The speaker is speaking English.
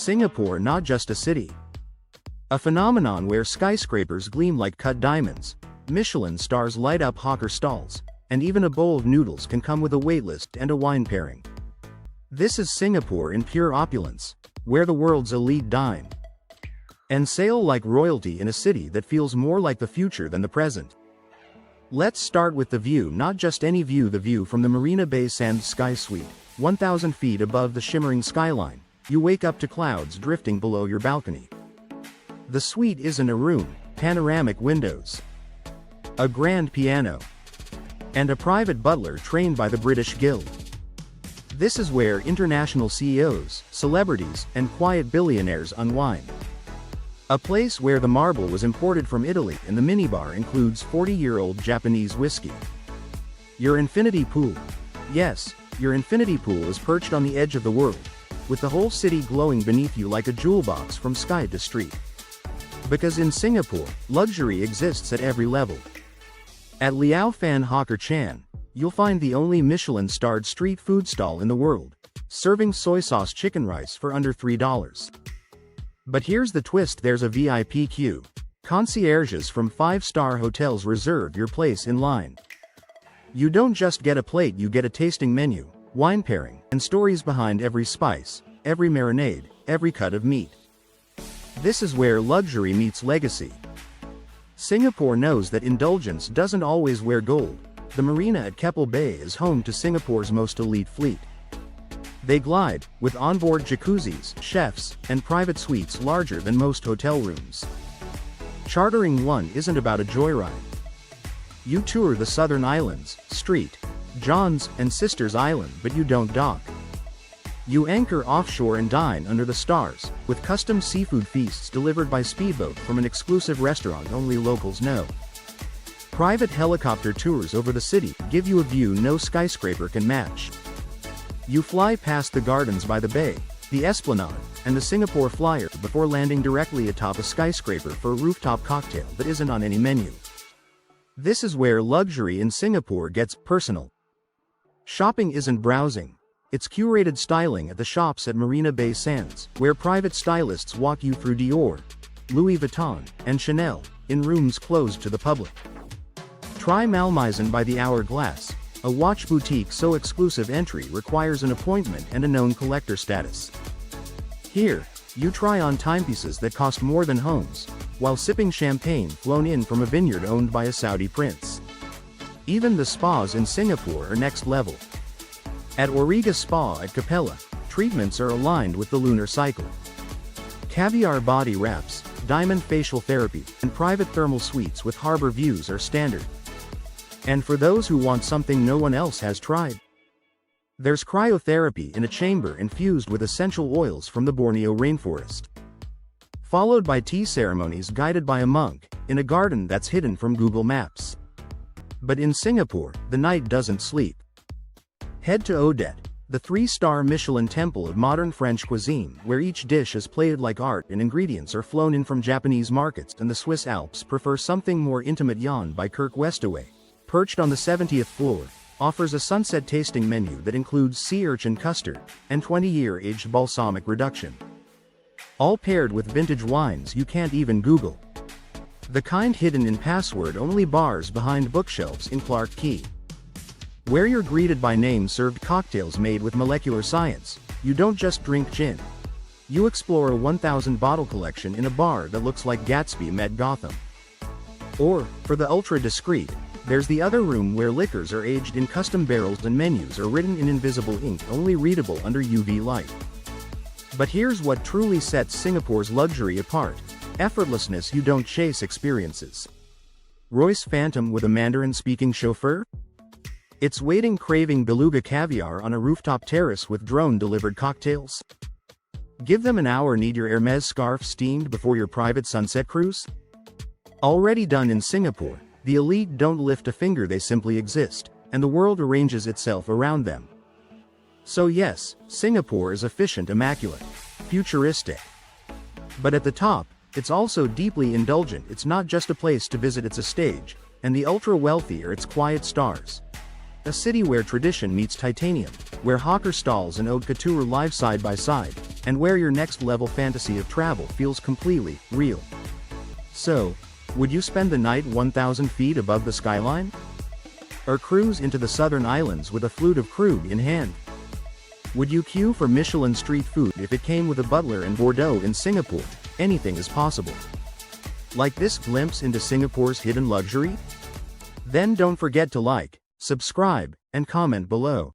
Singapore not just a city. A phenomenon where skyscrapers gleam like cut diamonds, Michelin stars light up hawker stalls, and even a bowl of noodles can come with a waitlist and a wine pairing. This is Singapore in pure opulence, where the world's elite dine and sail like royalty in a city that feels more like the future than the present. Let's start with the view, not just any view, the view from the Marina Bay Sands Sky Suite, 1,000 feet above the shimmering skyline. You wake up to clouds drifting below your balcony. The suite isn't a room, panoramic windows, a grand piano, and a private butler trained by the British Guild. This is where international CEOs, celebrities, and quiet billionaires unwind. A place where the marble was imported from Italy and the minibar includes 40-year-old Japanese whiskey. Your infinity pool. Yes, your infinity pool is perched on the edge of the world, with the whole city glowing beneath you like a jewel box from sky to street. Because in Singapore, luxury exists at every level. At Liao Fan Hawker Chan, you'll find the only Michelin-starred street food stall in the world, serving soy sauce chicken rice for under $3. But here's the twist: there's a VIP queue. Concierges from 5-star hotels reserve your place in line. You don't just get a plate, you get a tasting menu, wine pairing, and stories behind every spice, every marinade, every cut of meat. This is where luxury meets legacy. Singapore knows that indulgence doesn't always wear gold. The marina at Keppel Bay is home to Singapore's most elite fleet. They glide, with onboard jacuzzis, chefs, and private suites larger than most hotel rooms. Chartering one isn't about a joyride. You tour the southern islands, Street, John's, and Sisters Island, but you don't dock. You anchor offshore and dine under the stars, with custom seafood feasts delivered by speedboat from an exclusive restaurant only locals know. Private helicopter tours over the city give you a view no skyscraper can match. You fly past the gardens by the bay, the Esplanade, and the Singapore Flyer before landing directly atop a skyscraper for a rooftop cocktail that isn't on any menu. This is where luxury in Singapore gets personal. Shopping isn't browsing. It's curated styling at the shops at Marina Bay Sands, where private stylists walk you through Dior, Louis Vuitton, and Chanel, in rooms closed to the public. Try Malmaison by the Hourglass, a watch boutique so exclusive entry requires an appointment and a known collector status. Here, you try on timepieces that cost more than homes, while sipping champagne flown in from a vineyard owned by a Saudi prince. Even the spas in Singapore are next level. At Auriga Spa at Capella, treatments are aligned with the lunar cycle. Caviar body wraps, diamond facial therapy, and private thermal suites with harbor views are standard. And for those who want something no one else has tried, there's cryotherapy in a chamber infused with essential oils from the Borneo rainforest. Followed by tea ceremonies guided by a monk, in a garden that's hidden from Google Maps. But in Singapore, the night doesn't sleep. Head to Odette, the 3-star Michelin temple of modern French cuisine, where each dish is plated like art and ingredients are flown in from Japanese markets and the Swiss Alps. Prefer something more intimate? Jan by Kirk Westaway, perched on the 70th floor, offers a sunset tasting menu that includes sea urchin custard and 20-year aged balsamic reduction. All paired with vintage wines you can't even Google. The kind hidden in password-only bars behind bookshelves in Clarke Quay, where you're greeted by name-served cocktails made with molecular science. You don't just drink gin. You explore a 1,000-bottle collection in a bar that looks like Gatsby met Gotham. Or, for the ultra-discreet, there's the other room where liquors are aged in custom barrels and menus are written in invisible ink only readable under UV light. But here's what truly sets Singapore's luxury apart: effortlessness. You don't chase experiences. Royce Phantom with a Mandarin-speaking chauffeur? It's waiting craving beluga caviar on a rooftop terrace with drone-delivered cocktails? Give them an hour. Need your Hermes scarf steamed before your private sunset cruise? Already done in Singapore, the elite don't lift a finger, they simply exist, and the world arranges itself around them. So yes, Singapore is efficient, immaculate, futuristic. But at the top, it's also deeply indulgent. It's not just a place to visit, it's a stage, and the ultra-wealthy are its quiet stars. A city where tradition meets titanium, where hawker stalls and haute couture live side by side, and where your next level fantasy of travel feels completely real. So, would you spend the night 1,000 feet above the skyline? Or cruise into the southern islands with a flute of Krug in hand? Would you queue for Michelin street food if it came with a butler in Bordeaux in Singapore? Anything is possible. Like this glimpse into Singapore's hidden luxury? Then don't forget to like, subscribe, and comment below.